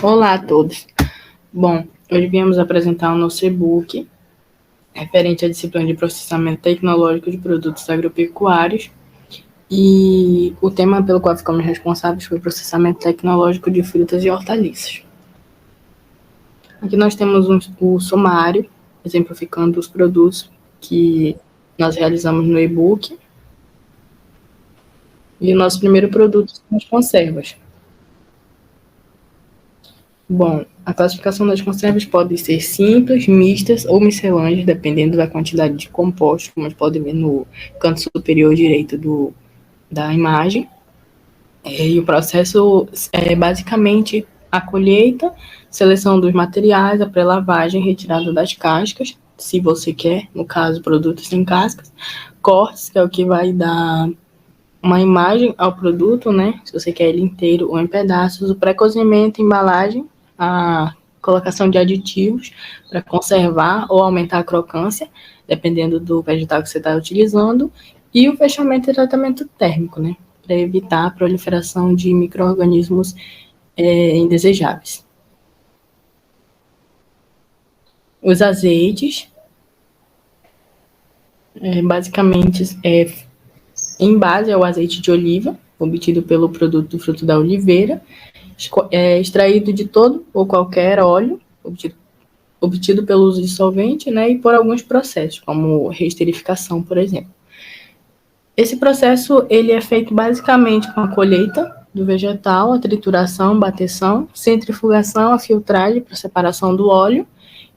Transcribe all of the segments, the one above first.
Olá a todos. Bom, hoje viemos apresentar o nosso e-book referente à disciplina de processamento tecnológico de produtos agropecuários e o tema pelo qual ficamos responsáveis foi o processamento tecnológico de frutas e hortaliças. Aqui nós temos o sumário, exemplificando os produtos que nós realizamos no e-book. E o nosso primeiro produto são as conservas. Bom, a classificação das conservas pode ser simples, mistas ou miscelâneas, dependendo da quantidade de compostos, como a gente pode ver no canto superior direito da imagem. E o processo é basicamente a colheita, seleção dos materiais, a pré-lavagem, retirada das cascas, se você quer, no caso, produtos sem cascas, cortes, que é o que vai dar uma imagem ao produto, né? Se você quer ele inteiro ou em pedaços, o pré-cozimento, embalagem, a colocação de aditivos para conservar ou aumentar a crocância, dependendo do vegetal que você está utilizando, e o fechamento e tratamento térmico, né? Para evitar a proliferação de micro-organismos indesejáveis. Os azeites, basicamente, em base ao azeite de oliva, obtido pelo produto do fruto da oliveira, extraído de todo ou qualquer óleo, obtido pelo uso de solvente, né, e por alguns processos, como reesterificação, por exemplo. Esse processo ele é feito basicamente com a colheita do vegetal, a trituração, bateção, centrifugação, a filtragem para separação do óleo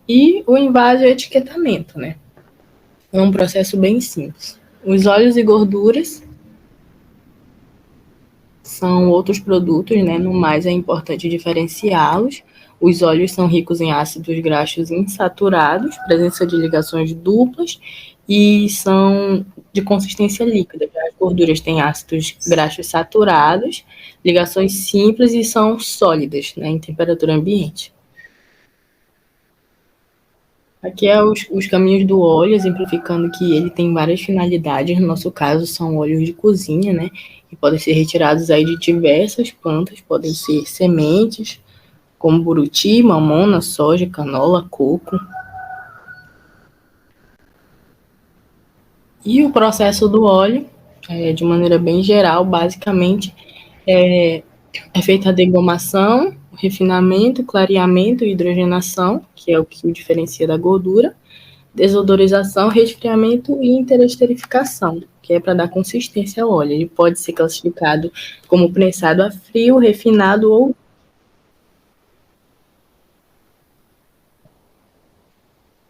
e o invásio e etiquetamento, né? É um processo bem simples. Os óleos e gorduras são outros produtos, né? No mais é importante diferenciá-los. Os óleos são ricos em ácidos graxos insaturados, presença de ligações duplas e são de consistência líquida. As gorduras têm ácidos graxos saturados, ligações simples e são sólidas, né, em temperatura ambiente. Aqui é os caminhos do óleo, exemplificando que ele tem várias finalidades. No nosso caso, são óleos de cozinha, né? Que podem ser retirados aí de diversas plantas, podem ser sementes, como buriti, mamona, soja, canola, coco. E o processo do óleo, de maneira bem geral, basicamente, é feita a degomação, o refinamento, clareamento e hidrogenação, que é o que o diferencia da gordura, desodorização, resfriamento e interesterificação, que é para dar consistência ao óleo. Ele pode ser classificado como prensado a frio, refinado ou...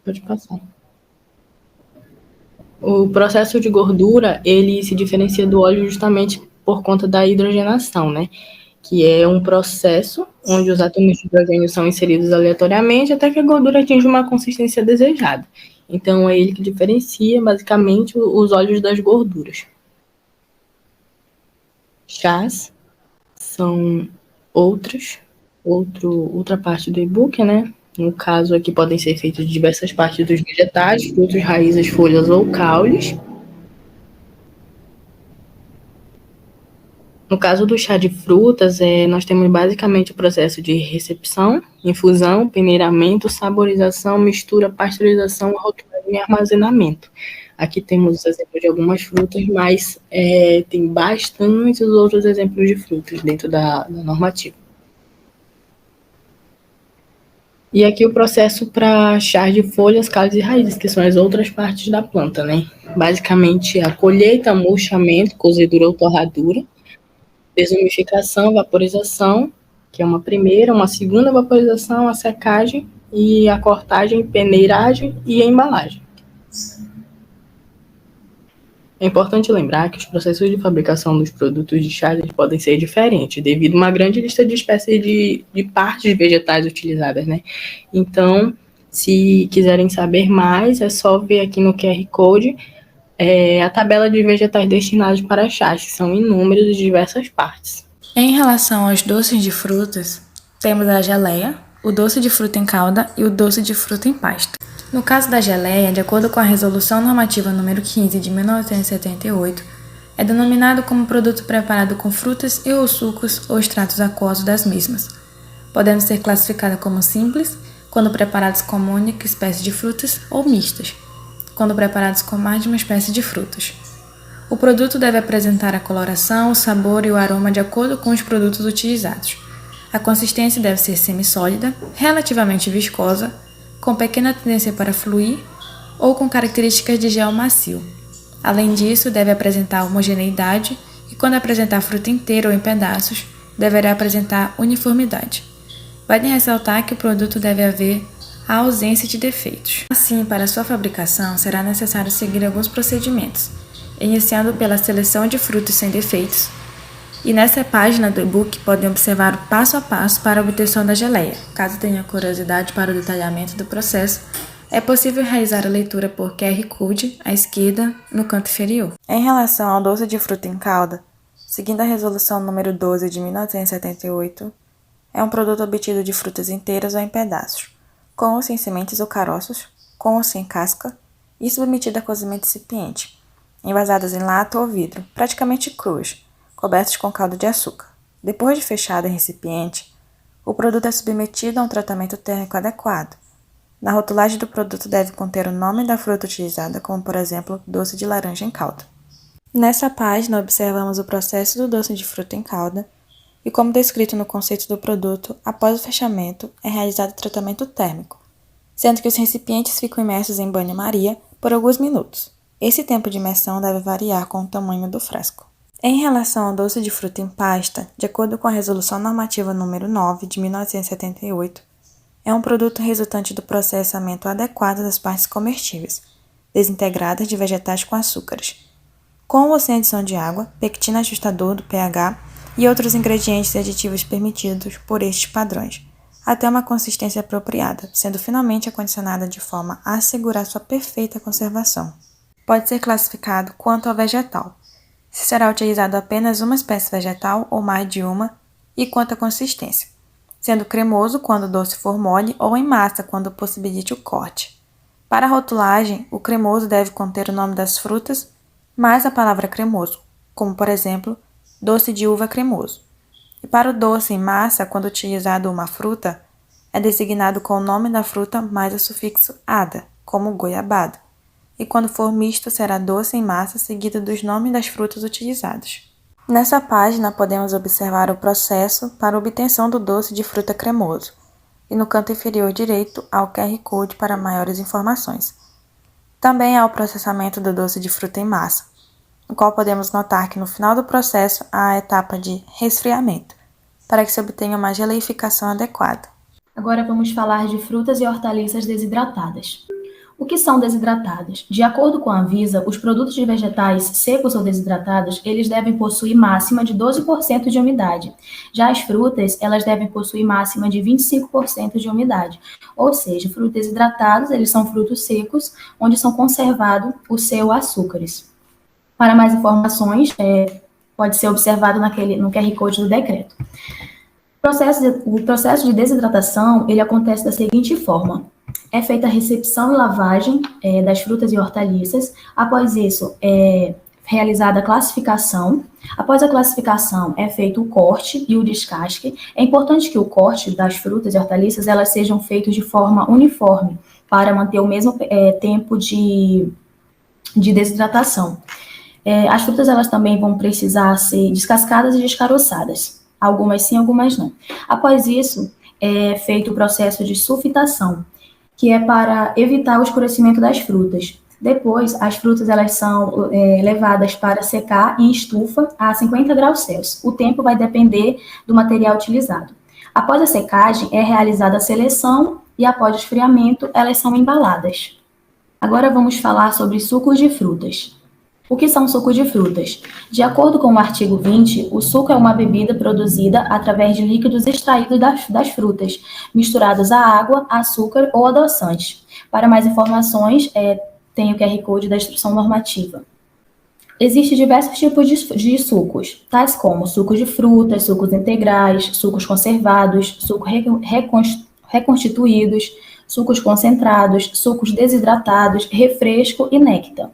Pode passar. O processo de gordura, ele se diferencia do óleo justamente por conta da hidrogenação, né? Que é um processo onde os átomos de hidrogênio são inseridos aleatoriamente até que a gordura atinja uma consistência desejada. Então, é ele que diferencia, basicamente, os óleos das gorduras. Chás são outra parte do e-book, né? No caso, aqui podem ser feitos de diversas partes dos vegetais, frutos, raízes, folhas ou caules. No caso do chá de frutas, nós temos basicamente o processo de recepção, infusão, peneiramento, saborização, mistura, pasteurização, rotulagem e armazenamento. Aqui temos exemplos de algumas frutas, mas tem bastantes outros exemplos de frutas dentro da normativa. E aqui o processo para chás de folhas, caules e raízes, que são as outras partes da planta, né? Basicamente, a colheita, murchamento, cozedura ou torradura, desumificação, vaporização, que é uma primeira, uma segunda vaporização, a secagem e a cortagem, peneiragem e a embalagem. É importante lembrar que os processos de fabricação dos produtos de chá podem ser diferentes, devido a uma grande lista de espécies de partes vegetais utilizadas, né? Então, se quiserem saber mais, é só ver aqui no QR Code a tabela de vegetais destinados para chás, que são inúmeros de diversas partes. Em relação aos doces de frutas, temos a geleia, o doce de fruta em calda e o doce de fruta em pasta. No caso da geleia, de acordo com a Resolução Normativa número 15 de 1978, é denominado como produto preparado com frutas e ou sucos ou extratos aquosos das mesmas, podendo ser classificadas como simples, quando preparados com uma única espécie de frutas, ou mistas, quando preparados com mais de uma espécie de frutas. O produto deve apresentar a coloração, o sabor e o aroma de acordo com os produtos utilizados. A consistência deve ser semissólida, relativamente viscosa, com pequena tendência para fluir ou com características de gel macio. Além disso, deve apresentar homogeneidade e, quando apresentar fruta inteira ou em pedaços, deverá apresentar uniformidade. Vale ressaltar que o produto deve haver a ausência de defeitos. Assim, para sua fabricação, será necessário seguir alguns procedimentos, iniciando pela seleção de frutos sem defeitos. E nessa página do e-book podem observar o passo a passo para a obtenção da geleia. Caso tenha curiosidade para o detalhamento do processo, é possível realizar a leitura por QR Code à esquerda no canto inferior. Em relação ao doce de fruta em calda, seguindo a resolução número 12 de 1978, é um produto obtido de frutas inteiras ou em pedaços, com ou sem sementes ou caroços, com ou sem casca, e submetido a cozimento incipiente, envasadas em lata ou vidro, praticamente cruas, cobertos com caldo de açúcar. Depois de fechado em recipiente, o produto é submetido a um tratamento térmico adequado. Na rotulagem do produto deve conter o nome da fruta utilizada, como por exemplo, doce de laranja em calda. Nessa página observamos o processo do doce de fruta em calda e, como descrito no conceito do produto, após o fechamento é realizado o tratamento térmico, sendo que os recipientes ficam imersos em banho-maria por alguns minutos. Esse tempo de imersão deve variar com o tamanho do frasco. Em relação ao doce de fruta em pasta, de acordo com a Resolução Normativa número 9 de 1978, é um produto resultante do processamento adequado das partes comestíveis, desintegradas de vegetais com açúcares, com ou sem adição de água, pectina ajustador do pH e outros ingredientes e aditivos permitidos por estes padrões, até uma consistência apropriada, sendo finalmente acondicionada de forma a assegurar sua perfeita conservação. Pode ser classificado quanto ao vegetal, se será utilizado apenas uma espécie vegetal ou mais de uma, e quanto à consistência, sendo cremoso quando o doce for mole ou em massa quando possibilite o corte. Para a rotulagem, o cremoso deve conter o nome das frutas mais a palavra cremoso, como por exemplo, doce de uva cremoso. E para o doce em massa, quando utilizado uma fruta, é designado com o nome da fruta mais o sufixo "ada", como goiabada. E quando for misto, será doce em massa seguido dos nomes das frutas utilizados. Nessa página, podemos observar o processo para a obtenção do doce de fruta cremoso, e no canto inferior direito há o QR Code para maiores informações. Também há o processamento do doce de fruta em massa, no qual podemos notar que no final do processo há a etapa de resfriamento, para que se obtenha uma geleificação adequada. Agora vamos falar de frutas e hortaliças desidratadas. O que são desidratadas? De acordo com a Anvisa, os produtos de vegetais secos ou desidratados, eles devem possuir máxima de 12% de umidade. Já as frutas, elas devem possuir máxima de 25% de umidade. Ou seja, frutos desidratados, eles são frutos secos, onde são conservados os seus açúcares. Para mais informações, pode ser observado no QR Code do decreto. O processo de desidratação, ele acontece da seguinte forma. É feita a recepção e lavagem das frutas e hortaliças. Após isso, é realizada a classificação. Após a classificação, é feito o corte e o descasque. É importante que o corte das frutas e hortaliças elas sejam feitos de forma uniforme, para manter o mesmo tempo de desidratação. As frutas elas também vão precisar ser descascadas e descaroçadas. Algumas sim, algumas não. Após isso, é feito o processo de sulfitação, que é para evitar o escurecimento das frutas. Depois, as frutas elas são levadas para secar em estufa a 50 graus Celsius. O tempo vai depender do material utilizado. Após a secagem, é realizada a seleção e após o esfriamento, elas são embaladas. Agora vamos falar sobre sucos de frutas. O que são sucos de frutas? De acordo com o artigo 20, o suco é uma bebida produzida através de líquidos extraídos das frutas, misturados a água, açúcar ou adoçantes. Para mais informações, tem o QR Code da instrução normativa. Existem diversos tipos de sucos, tais como sucos de frutas, sucos integrais, sucos conservados, sucos reconstituídos, sucos concentrados, sucos desidratados, refresco e néctar.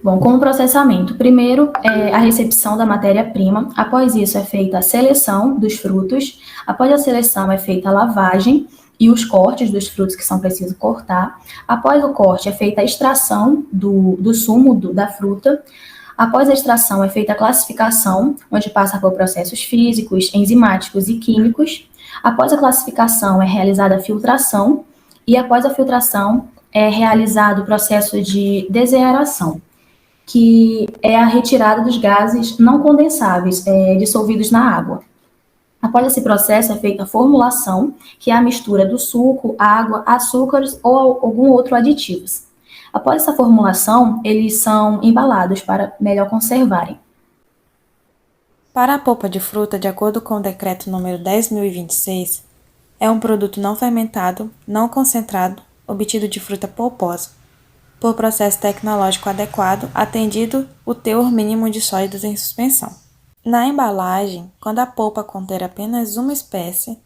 Bom, como processamento, primeiro é a recepção da matéria-prima, após isso é feita a seleção dos frutos, após a seleção é feita a lavagem e os cortes dos frutos que são precisos cortar, após o corte é feita a extração do sumo da fruta, após a extração é feita a classificação, onde passa por processos físicos, enzimáticos e químicos, após a classificação é realizada a filtração e após a filtração é realizado o processo de desaeração, que é a retirada dos gases não condensáveis dissolvidos na água. Após esse processo é feita a formulação, que é a mistura do suco, água, açúcares ou algum outro aditivos. Após essa formulação, eles são embalados para melhor conservarem. Para a polpa de fruta, de acordo com o decreto número 10.026, é um produto não fermentado, não concentrado, obtido de fruta polposa, por processo tecnológico adequado, atendido o teor mínimo de sólidos em suspensão. Na embalagem, quando a polpa conter apenas uma espécie,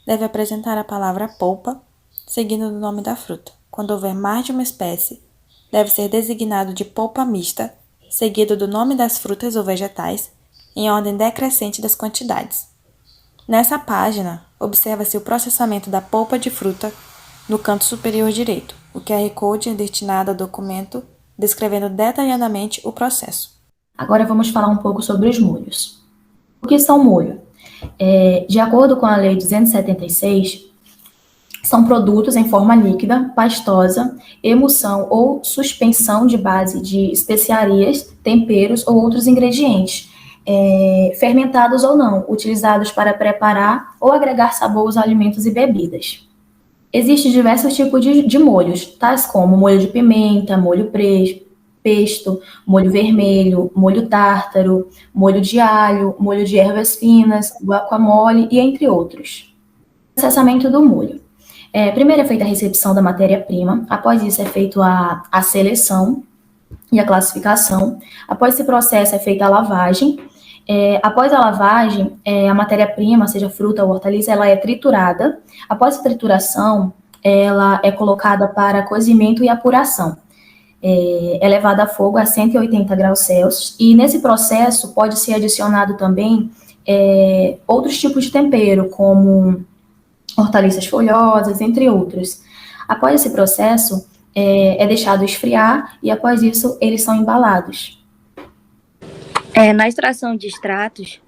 deve apresentar a palavra polpa, seguindo o nome da fruta. Quando houver mais de uma espécie, deve ser designado de polpa mista, seguido do nome das frutas ou vegetais, em ordem decrescente das quantidades. Nessa página, observa-se o processamento da polpa de fruta no canto superior direito. O QR Code é destinado ao documento descrevendo detalhadamente o processo. Agora vamos falar um pouco sobre os molhos. O que são molho? De acordo com a Lei 276, são produtos em forma líquida, pastosa, emulsão ou suspensão de base de especiarias, temperos ou outros ingredientes, fermentados ou não, utilizados para preparar ou agregar sabor aos alimentos e bebidas. Existem diversos tipos de molhos, tais como molho de pimenta, molho pesto, molho vermelho, molho tártaro, molho de alho, molho de ervas finas, guacamole e entre outros. Processamento do molho. Primeiro é feita a recepção da matéria-prima, após isso é feita a seleção e a classificação, após esse processo é feita a lavagem, após a lavagem, a matéria-prima, seja fruta ou hortaliça, ela é triturada, após a trituração, ela é colocada para cozimento e apuração. É levada a fogo a 180 graus Celsius, e nesse processo pode ser adicionado também outros tipos de tempero, como hortaliças folhosas, entre outros. Após esse processo, é deixado esfriar, e após isso, eles são embalados. Na extração de extratos,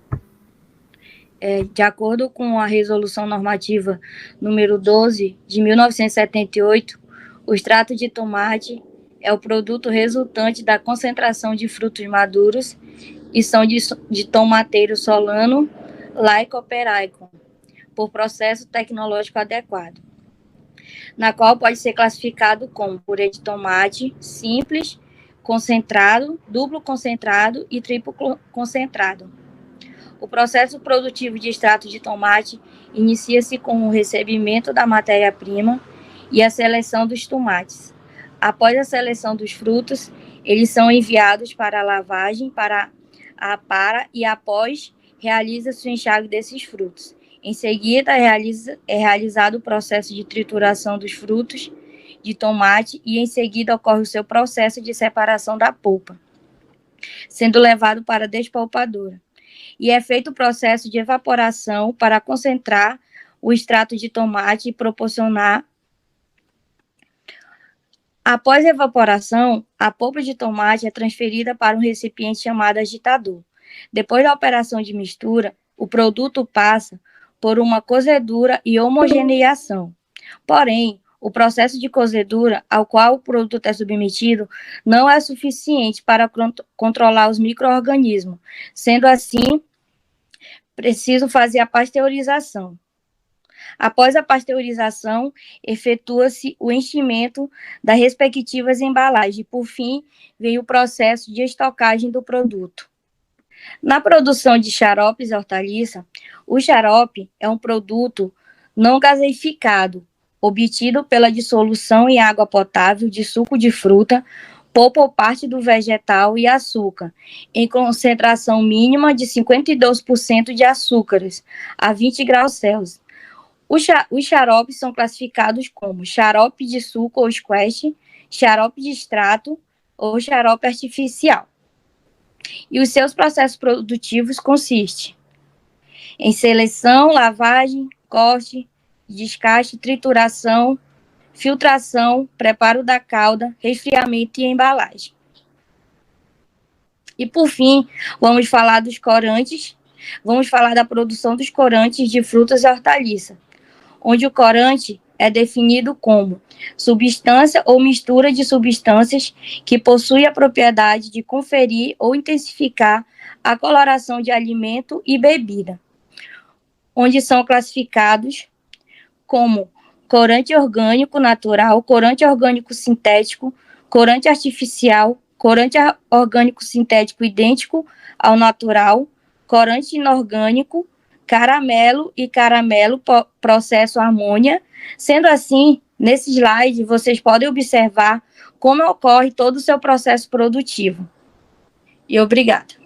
de acordo com a Resolução Normativa número 12 de 1978, o extrato de tomate é o produto resultante da concentração de frutos maduros e são de tomateiro solano Lycopodium, por processo tecnológico adequado, na qual pode ser classificado como purê de tomate simples, concentrado, duplo concentrado e triplo concentrado. O processo produtivo de extrato de tomate inicia-se com o recebimento da matéria-prima e a seleção dos tomates. Após a seleção dos frutos, eles são enviados para a lavagem, e após realiza-se o enxágue desses frutos. Em seguida, é realizado o processo de trituração dos frutos de tomate e em seguida ocorre o seu processo de separação da polpa, sendo levado para a despolpadora. E é feito o processo de evaporação para concentrar o extrato de tomate e proporcionar. Após a evaporação, a polpa de tomate é transferida para um recipiente chamado agitador. Depois da operação de mistura, o produto passa por uma cozedura e homogeneização. Porém, o processo de cozedura ao qual o produto é submetido não é suficiente para controlar os micro-organismos. Sendo assim, preciso fazer a pasteurização. Após a pasteurização, efetua-se o enchimento das respectivas embalagens e, por fim, vem o processo de estocagem do produto. Na produção de xaropes e hortaliça, o xarope é um produto não gaseificado, obtido pela dissolução em água potável de suco de fruta, polpa ou parte do vegetal e açúcar, em concentração mínima de 52% de açúcares, a 20 graus Celsius. Os xaropes são classificados como xarope de suco ou squash, xarope de extrato, ou xarope artificial. E os seus processos produtivos consistem em seleção, lavagem, corte, descarte, trituração, filtração, preparo da calda, resfriamento e embalagem. E, por fim, vamos falar dos corantes. Vamos falar da produção dos corantes de frutas e hortaliças, onde o corante é definido como substância ou mistura de substâncias que possui a propriedade de conferir ou intensificar a coloração de alimento e bebida, onde são classificados como corante orgânico natural, corante orgânico sintético, corante artificial, corante orgânico sintético idêntico ao natural, corante inorgânico, caramelo e caramelo processo amônia. Sendo assim, nesse slide, vocês podem observar como ocorre todo o seu processo produtivo. E obrigada.